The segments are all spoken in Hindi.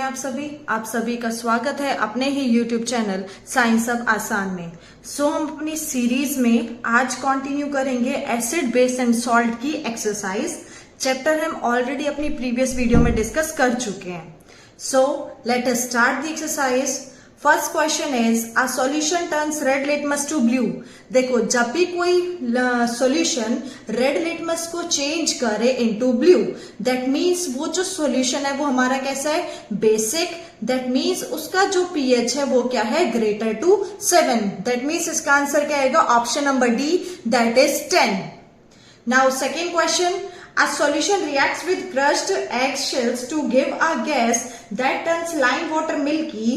आप सभी का स्वागत है अपने ही YouTube चैनल साइंस अब आसान में। हम अपनी सीरीज में आज कंटिन्यू करेंगे एसिड बेस एंड सॉल्ट की एक्सरसाइज। चैप्टर हम ऑलरेडी अपनी प्रीवियस वीडियो में डिस्कस कर चुके हैं। Let us start the exercise. First question is a solution turns red litmus to blue. देखो, जब भी कोई सॉल्यूशन रेड लिटमस को चेंज करे इनटू ब्लू, दैट मीन्स वो जो सॉल्यूशन है वो हमारा कैसा है, बेसिक। दैट मीन्स उसका जो पीएच है वो क्या है, ग्रेटर टू 7। दैट मीन्स इसका आंसर क्या आएगा, option number D, that is 10। Now second question, a solution reacts with crushed egg shells to give a gas that turns lime water milky.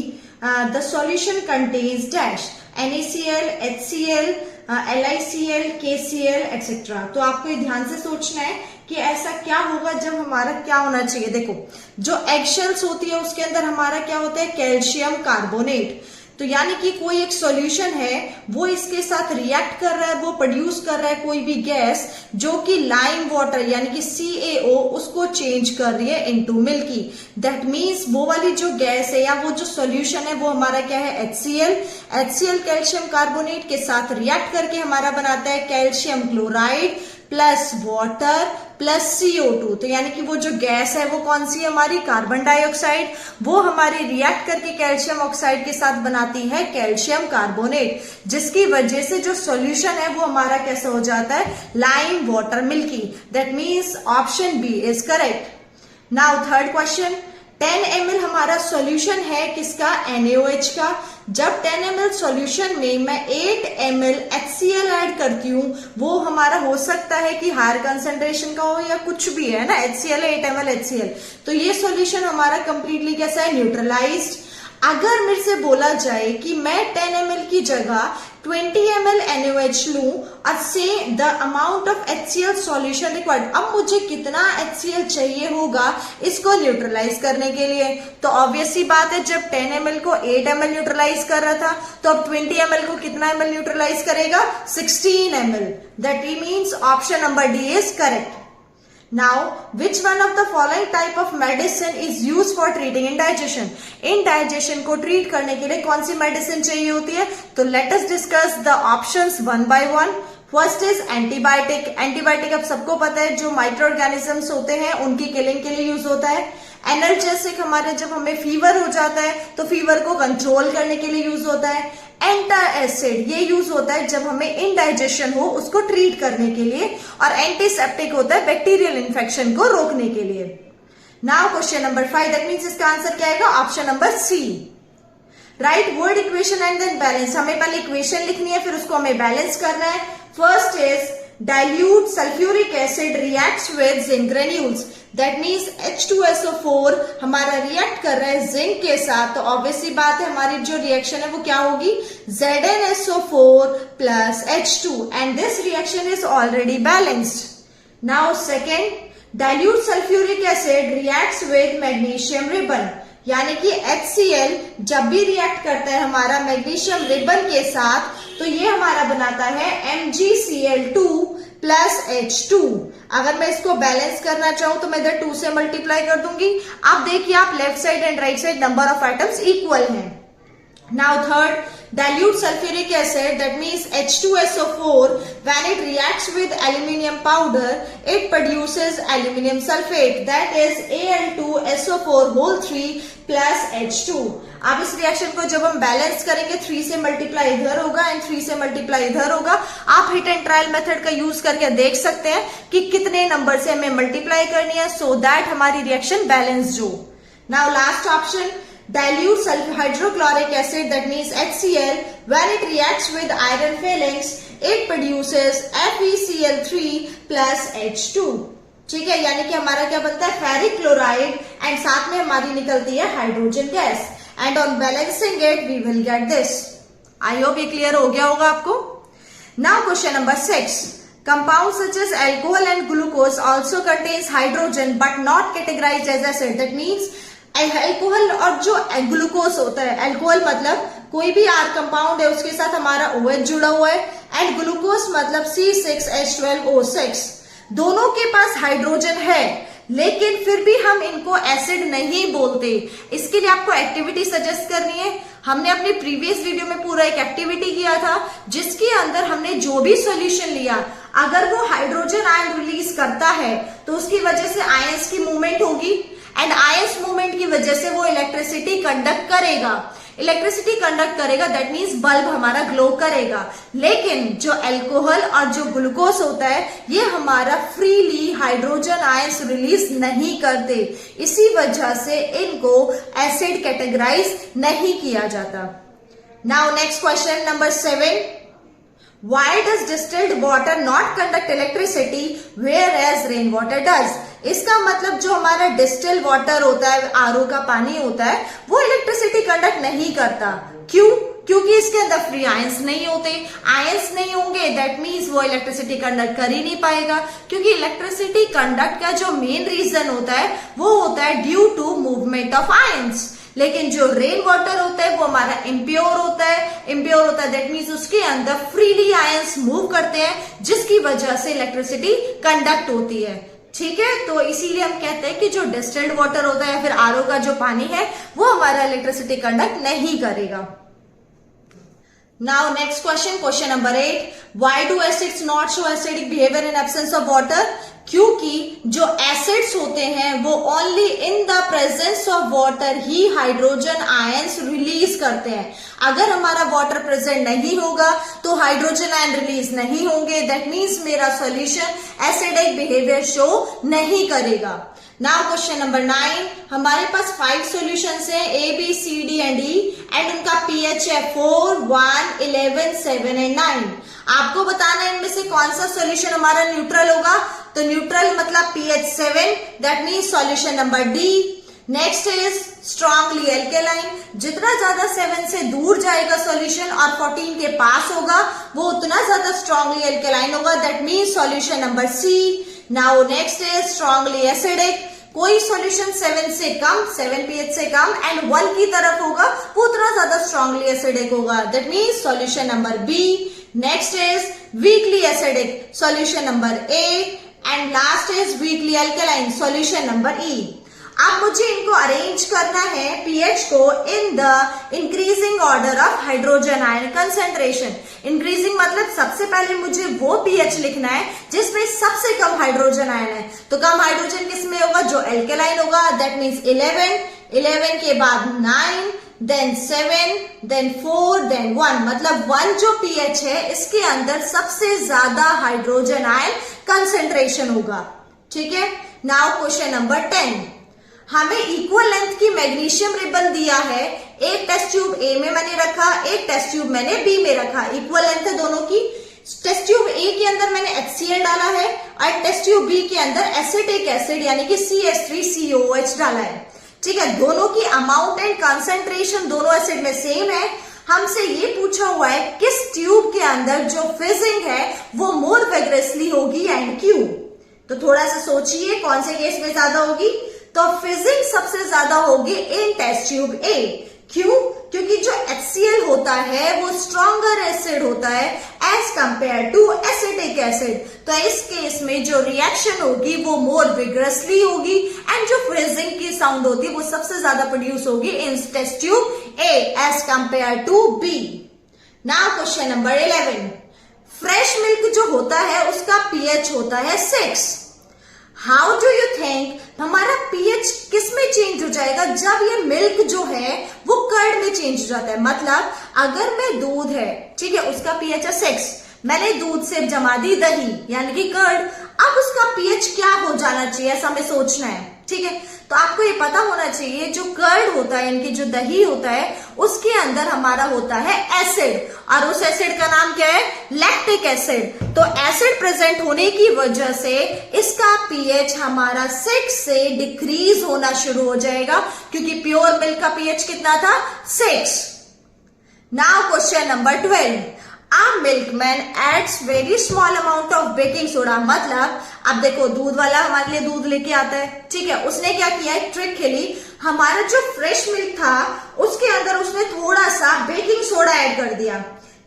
The solution contains dash NaCl, HCl, LiCl, KCl, etc. तो आपको ये ध्यान से सोचना है कि ऐसा क्या होगा जब हमारा क्या होना चाहिए। देखो, जो एग शेल्स होती है उसके अंदर हमारा क्या होता है, कैल्शियम कार्बोनेट। तो यानी कि कोई एक सॉल्यूशन है वो इसके साथ रिएक्ट कर रहा है, वो प्रोड्यूस कर रहा है कोई भी गैस जो कि लाइम वाटर यानी कि CaO उसको चेंज कर रही है इनटू मिल्की। दैट मीन्स वो वाली जो गैस है या वो जो सॉल्यूशन है वो हमारा क्या है, HCl कैल्शियम कार्बोनेट के साथ रिएक्ट करके हमारा बनाता है calcium chloride plus water plus CO2। तो यानी कि वो जो गैस है वो कौन सी है हमारी, कार्बन डाइऑक्साइड। वो हमारी रिएक्ट करके कैल्शियम ऑक्साइड के साथ बनाती है कैल्शियम कार्बोनेट, जिसकी वजह से जो सॉल्यूशन है वो हमारा कैसा हो जाता है, lime water milky. That means option B is correct. Now third question, 10 ml हमारा सॉल्यूशन है किसका, NaOH का। जब 10 ml सॉल्यूशन में मैं 8 ml HCl ऐड करती हूँ, वो हमारा हो सकता है कि हायर कंसेंट्रेशन का हो या कुछ भी है ना, HCl 8 ml HCl। तो ये सॉल्यूशन हमारा कंप्लीटली कैसा है, न्यूट्रलाइज्ड। अगर मेरे से बोला जाए कि मैं 10 ml की जगह 20 ml NaOH लूं और से the amount of HCl solution required, अब मुझे कितना HCl चाहिए होगा इसको न्यूट्रलाइज करने के लिए। तो ऑब्वियस सी बात है, जब 10 ml को 8 ml न्यूट्रलाइज कर रहा था तो अब 20 ml को कितना ml न्यूट्रलाइज करेगा, 16 ml। That means option number D is correct. Now, which one of the following type of medicine is used for treating indigestion? Indigestion को treat करने के लिए कौन सी medicine चाहिए होती है? तो let us discuss the options one by one. First is antibiotic. Antibiotic अब सबको पता है, जो माइक्रो ऑर्गेनिजम्स होते हैं उनकी किलिंग के लिए यूज होता है। एनाल्जेसिक हमारे जब हमें फीवर हो जाता है तो फीवर को कंट्रोल करने के लिए यूज होता है। एंटासिड ये यूज होता है जब हमें इनडाइजेशन हो उसको ट्रीट करने के लिए। और एंटीसेप्टिक होता है बैक्टीरियल इन्फेक्शन को रोकने के लिए। Now question number 5, that means इसका आंसर क्या आएगा, option number C. Right word equation and then balance. हमें पहले इक्वेशन लिखनी है, फिर उसको हमें बैलेंस करना है। First is dilute sulfuric acid reacts with zinc granules. That means H2SO4 हमारा रिएक्ट कर रहा है जिंक के साथ। तो ऑब्वियसली बात है हमारी जो रिएक्शन है वो क्या होगी, ZnSO4 plus H2 and this reaction is already balanced. Now second, dilute sulfuric acid reacts with magnesium ribbon. यानी कि HCl जब भी रिएक्ट करता है हमारा मैग्नीशियम रिबन के साथ तो ये हमारा बनाता है MgCl2 प्लस H2। अगर मैं इसको बैलेंस करना चाहूं तो मैं इधर 2 से मल्टीप्लाई कर दूंगी। आप देखिए, आप left side and right side number of atoms equal हैं। Now third, dilute sulfuric acid, that means H2SO4, when it reacts with aluminium powder, it produces aluminium sulfate, that is Al2SO4 whole 3 plus H2। अब इस रिएक्शन को जब हम बैलेंस करेंगे, 3 से मल्टीप्लाई इधर होगा एंड 3 से मल्टीप्लाई इधर होगा। आप हिट एंड ट्रायल मेथड का यूज करके देख सकते हैं कि कितने नंबर से हमें मल्टीप्लाई करनी है सो दैट हमारी रिएक्शन बैलेंस्ड हो। Now last option, dilute hydrochloric acid, that means HCl, when it reacts with iron filings it produces FeCl3 plus H2। ठीक है, यानी कि हमारा क्या बनता है, फेरिक क्लोराइड एंड साथ में हमारी निकलती है hydrogen gas and on balancing it we will get this. I hope ये क्लियर हो गया होगा आपको। Now question number 6, compounds such as alcohol and glucose also contains hydrogen but not categorized as acid. That means alcohol और जो ग्लूकोज होता है, अल्कोहल मतलब कोई भी आर कंपाउंड है उसके साथ हमारा OH जुड़ा हुआ है एंड ग्लूकोज मतलब C6H12O6, दोनों के पास हाइड्रोजन है लेकिन फिर भी हम इनको एसिड नहीं बोलते। इसके लिए आपको एक्टिविटी सजेस्ट करनी है। हमने अपनी प्रीवियस वीडियो में पूरा एक एक्टिविटी किया था जिसके अंदर हमने जो भी सॉल्यूशन लिया, अगर वो हाइड्रोजन आयन रिलीज करता है तो उसकी वजह से आयंस की मूवमेंट होगी एंड आयंस मूवमेंट की वजह से वो इलेक्ट्रिसिटी कंडक्ट करेगा। इलेक्ट्रिसिटी कंडक्ट करेगा दैट मीन्स बल्ब हमारा ग्लो करेगा। लेकिन जो अल्कोहल और जो ग्लूकोज होता है ये हमारा फ्रीली हाइड्रोजन आयंस रिलीज नहीं करते, इसी वजह से इनको एसिड कैटेगराइज नहीं किया जाता। Now next question number 7, Why does distilled water not conduct electricity whereas rain water does? इसका मतलब जो हमारा डिस्टिल वाटर होता है, आरओ का पानी होता है, वो इलेक्ट्रिसिटी कंडक्ट नहीं करता। क्यों? क्योंकि इसके अंदर फ्री आयंस नहीं होते। आयंस नहीं होंगे दैट मीन्स वो इलेक्ट्रिसिटी कंडक्ट कर ही नहीं पाएगा, क्योंकि इलेक्ट्रिसिटी कंडक्ट का जो मेन रीजन होता है वो होता है due to movement of ions. लेकिन जो रेन वाटर होता है वो हमारा इम्प्योर होता है दैट मीन्स उसके अंदर फ्रीली आयंस मूव करते हैं जिसकी वजह से इलेक्ट्रिसिटी कंडक्ट होती है। ठीक है, तो इसीलिए हम कहते हैं कि जो डिस्टिल्ड वाटर होता है या फिर आरओ का जो पानी है वो हमारा इलेक्ट्रिसिटी कंडक्ट नहीं करेगा। Now next question, question number 8, why do acids not show acidic behaviour in absence of water? क्योंकि जो एसिड्स होते हैं वो only in the presence of water he hydrogen ions release करते हैं। अगर हमारा वाटर प्रेजेंट नहीं होगा तो हाइड्रोजन आयन रिलीज नहीं होंगे, दैट मीन्स मेरा सॉल्यूशन एसिडिक बिहेवियर शो नहीं करेगा। नाउ क्वेश्चन नंबर 9, हमारे पास 5 सॉल्यूशंस हैं A, B, C, D and E and उनका pH है 4, 1, 11, 7 एंड 9। आपको बताना है इनमें से कौन सा सॉल्यूशन हमारा न्यूट्रल होगा। तो न्यूट्रल मतलब pH 7, that means solution number D। Next is strongly alkaline, जितना ज्यादा 7 से दूर जाएगा सॉल्यूशन और 14 के पास होगा वो उतना ज्यादा स्ट्रांगली एल्केलाइन होगा, that means solution number C। Now next is strongly acidic, कोई सॉल्यूशन 7 से कम, 7 pH से कम एंड 1 की तरफ होगा वो उतना ज्यादा स्ट्रांगली एसिडिक होगा, that means solution number B। Next is weakly acidic, solution number A and last is weekly alkaline, solution number E। अब मुझे इनको अरेंज करना है pH को in the increasing order of hydrogen ion concentration. Increasing मतलब सबसे पहले मुझे वो pH लिखना है जिसमें सबसे कम हाइड्रोजन आयन है। तो कम हाइड्रोजन किसमें होगा? जो एल्केलाइन होगा, दैट मीन्स 11 के बाद 9, देन 7, देन 4, देन 1, मतलब 1 जो pH है इसके अंदर सबसे ज्यादा हाइड्रोजन आयन कंसेंट्रेशन होगा। ठीक है, नाउ क्वेश्चन नंबर 10, हमें इक्वल लेंथ की मैग्नीशियम रिबन दिया है। एक टेस्ट ट्यूब A में मैंने रखा, एक टेस्ट ट्यूब मैंने B में रखा, इक्वल लेंथ है दोनों की। टेस्ट ट्यूब A के अंदर मैंने HCl डाला है और टेस्ट ट्यूब B के अंदर एसिटिक एसिड यानी कि CH3COOH डाला है। ठीक है, दोनों की अमाउंट एंड कंसेंट्रेशन दोनों एसिड में सेम है। हमसे ये पूछा हुआ है किस ट्यूब के अंदर जो फिजिंग है वो मोर वेगरसली होगी एंड क्यों। तो थोड़ा सा सोचिए कौन से केस में ज्यादा होगी। तो फिजिंग सबसे ज्यादा होगी इन टेस्ट ट्यूब A। क्यों? क्योंकि जो HCl होता है वो स्ट्रॉन्गर एसिड होता है as compare to acetic acid. तो इस केस में जो रिएक्शन होगी वो मोर विग्रसली होगी एंड जो फिजिंग की साउंड होती है वो सबसे ज्यादा प्रोड्यूस होगी in test tube A as compare to B। Now question number 11, fresh milk जो होता है उसका pH होता है 6। हाउ डू यू थिंक हमारा pH किस में चेंज हो जाएगा जब ये मिल्क जो है वो कर्ड में चेंज हो जाता है। मतलब अगर मैं दूध है, ठीक है, उसका pH है 6, मैंने दूध से जमा दी दही यानी कि कर्ड, अब उसका pH क्या हो जाना चाहिए ऐसा हमें सोचना है। ठीक है, तो आपको ये पता होना चाहिए जो कर्ड होता है यानी कि जो दही होता है उसके अंदर हमारा होता है एसिड और उस एसिड का नाम क्या है? Lactic acid. तो एसिड प्रेजेंट होने की वजह से इसका pH हमारा 6 से डिक्रीज होना शुरू हो जाएगा क्योंकि प्योर मिल्क का pH कितना था? 6। Now question number 12, A milkman adds very small amount of baking soda। मतलब अब देखो दूध वाला हमारे लिए दूध लेके आता है, ठीक है, उसने क्या किया, एक ट्रिक खेली, हमारा जो फ्रेश मिल्क था उसके अंदर उसने थोड़ा सा बेकिंग सोडा ऐड कर दिया।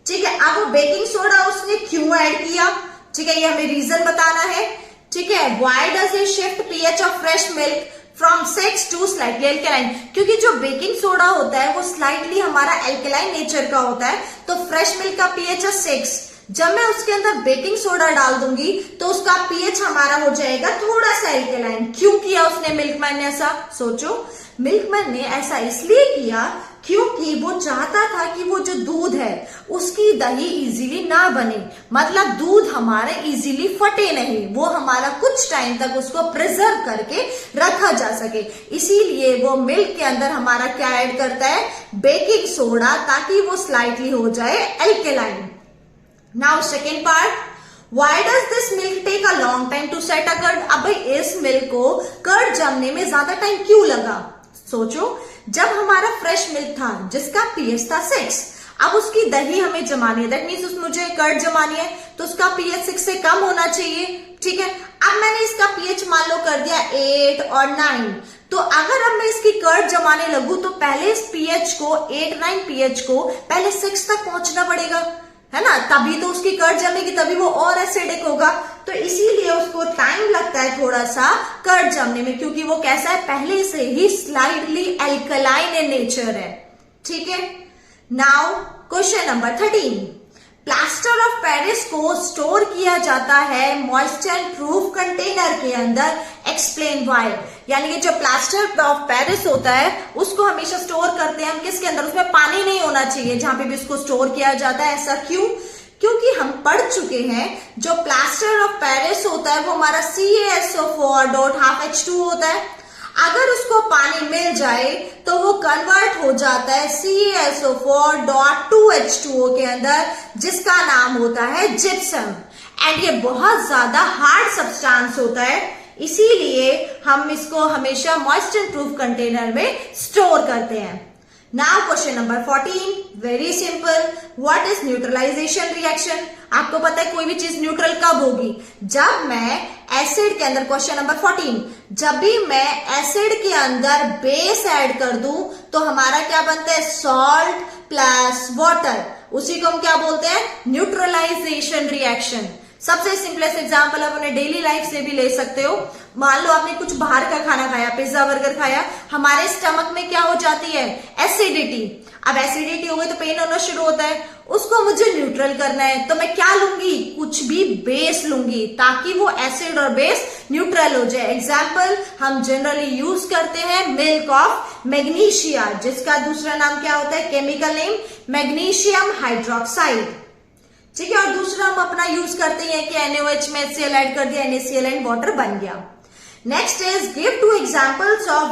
ठीक है, अब वो बेकिंग सोडा उसने क्यों ऐड किया, ठीक है, ये हमें रीजन बताना है। ठीक है। Why does it shift pH of fresh milk from 6 to slightly alkaline? क्योंकि जो बेकिंग सोडा होता है वो स्लाइटली हमारा एल्केलाइन नेचर का होता है, तो फ्रेश मिल्क का पीएच है 6। जब मैं उसके अंदर बेकिंग सोडा डाल दूंगी तो उसका पीएच हमारा हो जाएगा थोड़ा सा एल्केलाइन। क्यों किया उसने मिल्कमैन ने ऐसा? सोचो, मिल्कमैन ने ऐसा इसलिए किया क्योंकि वो चाहता था कि वो जो दूध है उसकी दही इजीली ना बने, मतलब दूध हमारे इजीली फटे नहीं, वो हमारा कुछ टाइम तक उसको प्रिजर्व करके रखा जा सके। इसीलिए वो मिल्क के अंदर हमारा क्या ऐड करता है? बेकिंग सोडा, ताकि वो स्लाइटली हो जाए alkaline. Now second part, Why does this milk take a long time to set a curd? अब भाई इस मिल्क को कर्ड जमने में ज्यादा टाइम क्यों लगा? सोचो, जब हमारा फ्रेश मिल्क था जिसका पीएच था 6, अब उसकी दही हमें जमानी है, दैट मीन्स मुझे कर्ड जमानी है, तो उसका पीएच 6 से कम होना चाहिए। ठीक है, अब मैंने इसका पीएच मान लो कर दिया 8 और 9, तो अगर अब मैं इसकी कर्ड जमाने लगू तो पहले इस पीएच को 8-9 पीएच को पहले 6 तक पहुंचना पड़ेगा, है ना, तभी तो उसकी कर्ड जमेगी, तभी वो और एसिडिक होगा। तो इसीलिए उसको टाइम लगता है थोड़ा सा कर्ड जमने में, क्योंकि वो कैसा है? पहले से ही स्लाइटली एल्कलाइन इन नेचर है। ठीक है। Now question number 13, plaster of Paris को स्टोर किया जाता है मॉइस्चर प्रूफ कंटेनर के अंदर, एक्सप्लेन व्हाई। यानी कि जो प्लास्टर ऑफ पेरिस होता है उसको हमेशा स्टोर करते हैं हम किसके अंदर? उसमें पानी नहीं होना चाहिए जहां पे भी उसको स्टोर किया जाता है। ऐसा क्यों? क्योंकि हम पढ़ चुके हैं जो प्लास्टर ऑफ पेरिस होता है वो हमारा CaSO4.12H2 होता है। अगर उसको पानी मिल जाए तो वो कन्वर्ट हो जाता है CaSO4.2H2O के अंदर, जिसका नाम होता है जिप्सम। एंड ये बहुत ज्यादा हार्ड सब्सटेंस होता है, इसीलिए हम इसको हमेशा मॉइस्चर प्रूफ कंटेनर में स्टोर करते हैं। Now question number 14, very simple, what is neutralization reaction? आपको पता है कोई भी चीज न्यूट्रल कब होगी? जब मैं एसिड के अंदर, क्वेश्चन नंबर 14, जब भी मैं एसिड के अंदर बेस ऐड कर दूं तो हमारा क्या बनता है? Salt plus water. उसी को हम क्या बोलते हैं? Neutralization reaction. सबसे सिंपलेस्ट एग्जांपल आप अपने डेली लाइफ से भी ले सकते हो। मान लो आपने कुछ बाहर का खाना खाया, पिज्जा बर्गर खाया, हमारे स्टमक में क्या हो जाती है? एसिडिटी। अब एसिडिटी हो गई तो पेन होना शुरू होता है, उसको मुझे न्यूट्रल करना है, तो मैं क्या लूंगी? कुछ भी बेस लूंगी ताकि वो एसिड और बेस न्यूट्रल हो जाए। एग्जाम्पल हम जनरली यूज करते हैं मिल्क ऑफ मैग्नीशिया, जिसका दूसरा नाम क्या होता है? Chemical name magnesium hydroxide. ठीक है, और दूसरा हम अपना यूज करते हैं कि NaOH में HCl ऐड कर दिया, NaCl एंड वाटर बन गया। Next is give 2 examples of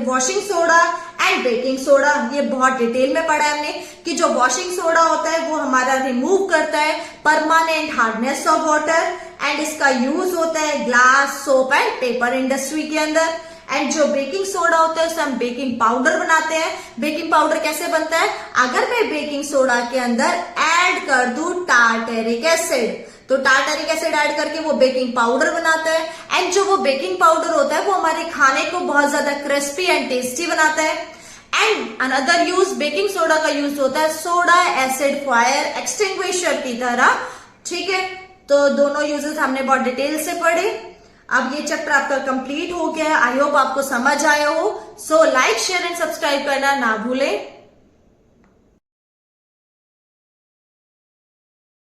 washing soda and baking soda. ये बहुत डिटेल में पढ़ा है हमने कि जो वॉशिंग सोडा होता है वो हमारा रिमूव करता है permanent hardness of water, and इसका यूज होता है glass, soap and paper industry के अंदर। एंड जो बेकिंग सोडा होता है उससे हम बेकिंग पाउडर बनाते हैं। बेकिंग पाउडर कैसे बनता है? अगर मैं बेकिंग सोडा के अंदर ऐड कर दूं टार्टेरिक एसिड, तो टार्टेरिक एसिड ऐड करके वो बेकिंग पाउडर बनाता है। एंड जो वो बेकिंग पाउडर होता है वो हमारे खाने को बहुत ज्यादा क्रिस्पी एंड टेस्टी बनाता है। And another use baking soda का यूज होता है सोडा एसिड फायर एक्सटिंग्विशर की तरह। ठीक है, तो दोनों यूजेस हमने बहुत डिटेल से पढ़े। अब ये चैप्टर आपका कंप्लीट हो गया है। आई होप आपको समझ आया हो। So like, share and subscribe करना ना भूलें।